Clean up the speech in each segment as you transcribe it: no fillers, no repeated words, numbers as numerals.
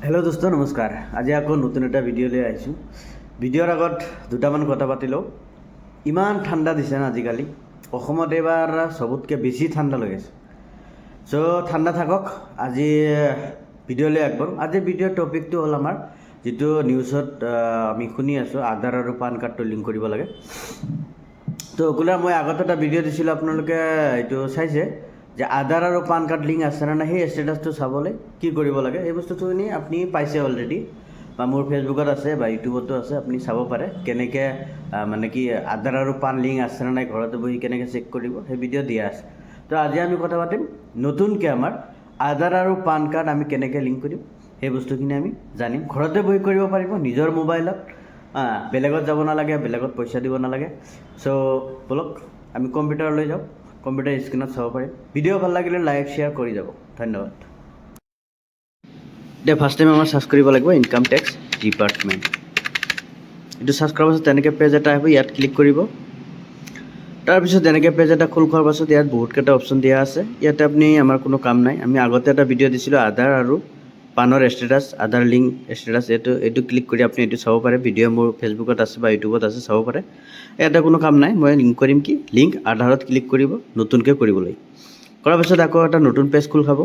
Hello' দোস্ত নমস্কাৰ। আজি আকৌ নতুন এটা ভিডিঅ' লৈ আহিছোঁ। ভিডিঅ'ৰ আগত দুটামান কথা পাতি লওঁ। ইমান ঠাণ্ডা দিছে না আজিকালি, অসমত এইবাৰ চবতকৈ বেছি ঠাণ্ডা লৈ আছে। চ' ঠাণ্ডা থাকক, আজি ভিডিঅ'লৈ আগবাঢ়োঁ। আজিৰ ভিডিঅ'ৰ টপিকটো হ'ল আমাৰ যিটো নিউজত আমি শুনি আছোঁ, আধাৰ আৰু পান কাৰ্ডটো লিংক কৰিব লাগে। তো ওগুলা মই আগত এটা ভিডিঅ' দিছিলোঁ, আপোনালোকে এইটো চাইছে যে আধাৰ আৰু পান কাৰ্ড লিংক আছে নে নাই, সেই ষ্টেটাছটো চাবলৈ কি কৰিব লাগে। এই বস্তুখিনি আপুনি পাইছে অলৰেডি, বা মোৰ ফেচবুকত আছে বা ইউটিউবতো আছে, আপুনি চাব পাৰে কেনেকৈ মানে কি আধাৰ আৰু পান লিংক আছে নে নাই, ঘৰতে বহি কেনেকৈ চেক কৰিব, সেই ভিডিঅ' দিয়া আছে। তো আজি আমি কথা পাতিম নতুনকৈ আমাৰ আধাৰ আৰু পান কাৰ্ড আমি কেনেকৈ লিংক কৰিম, সেই বস্তুখিনি আমি জানিম। ঘৰতে বহি কৰিব পাৰিব নিজৰ মোবাইলত, বেলেগত যাব নালাগে, বেলেগত পইচা দিব নালাগে। চ' বলক আমি কম্পিউটাৰলৈ যাওঁ, কম্পিউটাৰ স্ক্ৰীণত চাব পাৰিম। ভিডিঅ' ভাল লাগিলে লাইক শ্বেয়াৰ কৰি যাব, ধন্যবাদ। এতিয়া ফাৰ্ষ্ট টাইম আমাৰ চাৰ্চ কৰিব লাগিব ইনকাম টেক্স ডিপাৰ্টমেণ্ট। এইটো চাৰ্চ কৰাৰ পাছত তেনেকৈ পেজ এটা আহিব, ইয়াত ক্লিক কৰিব। তাৰপিছত এনেকৈ পেজ এটা খোল খোৱাৰ পাছত ইয়াত বহুতকেইটা অপশ্যন দিয়া আছে। ইয়াতে আপুনি আমাৰ কোনো কাম নাই। আমি আগতে এটা ভিডিঅ' দিছিলোঁ আধাৰ আৰু পানৰ ষ্টেটাছ, আধাৰ লিংক ষ্টেটাছ, এইটো ক্লিক কৰি আপুনি এইটো চাব পাৰে। ভিডিঅ' মোৰ ফেচবুকত আছে বা ইউটিউবত আছে, চাব পাৰে। ইয়াতে কোনো কাম নাই। মই লিংক কৰিম কি, লিংক আধাৰত ক্লিক কৰিব, নতুনকৈ কৰিবলৈ। কৰাৰ পাছত আকৌ এটা নতুন পেজ খোল খাব।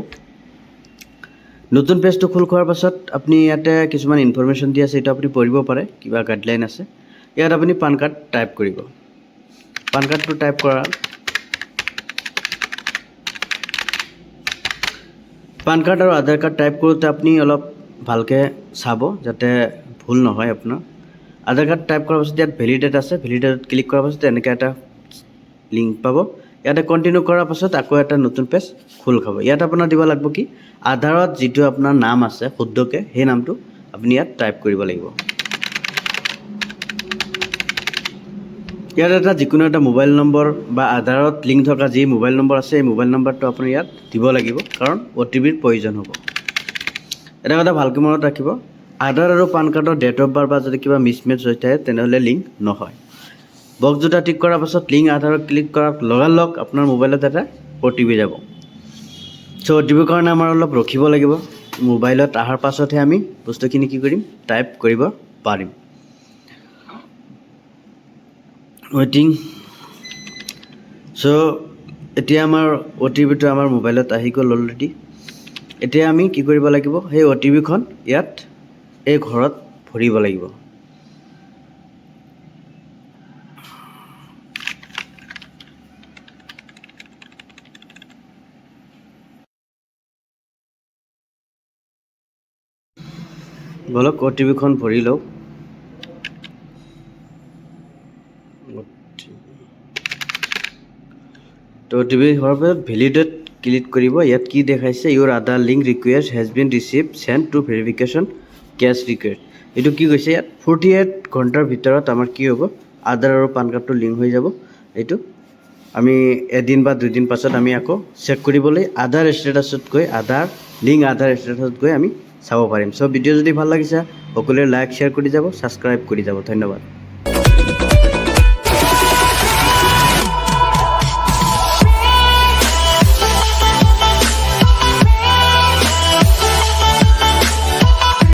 নতুন পেজটো খোল খোৱাৰ পাছত আপুনি ইয়াতে কিছুমান ইনফৰমেশ্যন দি আছে, এইটো আপুনি পঢ়িব পাৰে, কিবা গাইডলাইন আছে। ইয়াত আপুনি পান কাৰ্ড টাইপ কৰিব। পান কাৰ্ডটো টাইপ কৰা, পান কাৰ্ড আৰু আধাৰ কাৰ্ড টাইপ কৰোঁতে আপুনি অলপ ভালকৈ চাব যাতে ভুল নহয় আপোনাৰ। আধাৰ কাৰ্ড টাইপ কৰাৰ পাছত ইয়াত ভেলিডেট আছে, ভেলিডেটত ক্লিক কৰাৰ পাছত এনেকৈ এটা লিংক পাব। ইয়াতে কণ্টিনিউ কৰাৰ পাছত আকৌ এটা নতুন পেজ খোল খাব। ইয়াত আপোনাৰ দিব লাগিব কি, আধাৰত যিটো আপোনাৰ নাম আছে শুদ্ধকৈ, সেই নামটো আপুনি ইয়াত টাইপ কৰিব লাগিব। ইয়াত এটা যিকোনো এটা মোবাইল নম্বৰ বা আধাৰত লিংক থকা যি মোবাইল নম্বৰ আছে, এই মোবাইল নম্বৰটো আপুনি ইয়াত দিব লাগিব, কাৰণ OTPৰ প্ৰয়োজন হ'ব। এটা কথা ভালকৈ মনত ৰাখিব, আধাৰ আৰু পান কাৰ্ডৰ ডেট অফ বাৰ্থ বা যদি কিবা মিছমেচ হৈ থাকে তেনেহ'লে লিংক নহয়। বক্স দুটা টিক কৰাৰ পাছত লিংক আধাৰত ক্লিক কৰাৰ লগালগ আপোনাৰ মোবাইলত এটা OTP যাব। চ' OTPৰ কাৰণে আমাৰ অলপ ৰখিব লাগিব। মোবাইলত অহাৰ পাছতহে আমি বস্তুখিনি কি কৰিম, টাইপ কৰিব পাৰিম। ৱেইটিং। চ' এতিয়া আমাৰ OTPটো আমাৰ মোবাইলত আহি গ'ল অলৰেডি। এতিয়া আমি কি কৰিব লাগিব, সেই OTPখন ইয়াত এই ঘৰত ভৰিব লাগিব। বলক OTPখন ভৰি লওক। তো OTP হোৱাৰ পাছত ভেলিডেট ক্লিক কৰিব। ইয়াত কি দেখাইছে, your Aadhaar link request has been receive send to verification case request. এইটো কি কৈছে ইয়াত, 48 ঘণ্টাৰ ভিতৰত আমাৰ কি হ'ব, আধাৰ আৰু পান কাৰ্ডটো লিংক হৈ যাব। এইটো আমি এদিন বা দুদিন পাছত আমি আকৌ চেক কৰিবলৈ আধাৰ ষ্টেটাছত গৈ, আধাৰ ষ্টেটাছত গৈ আমি চাব পাৰিম। চ' ভিডিঅ' যদি ভাল লাগিছে সকলোৱে লাইক শ্বেয়াৰ কৰি যাব, ছাবস্ক্ৰাইব কৰি যাব, ধন্যবাদ।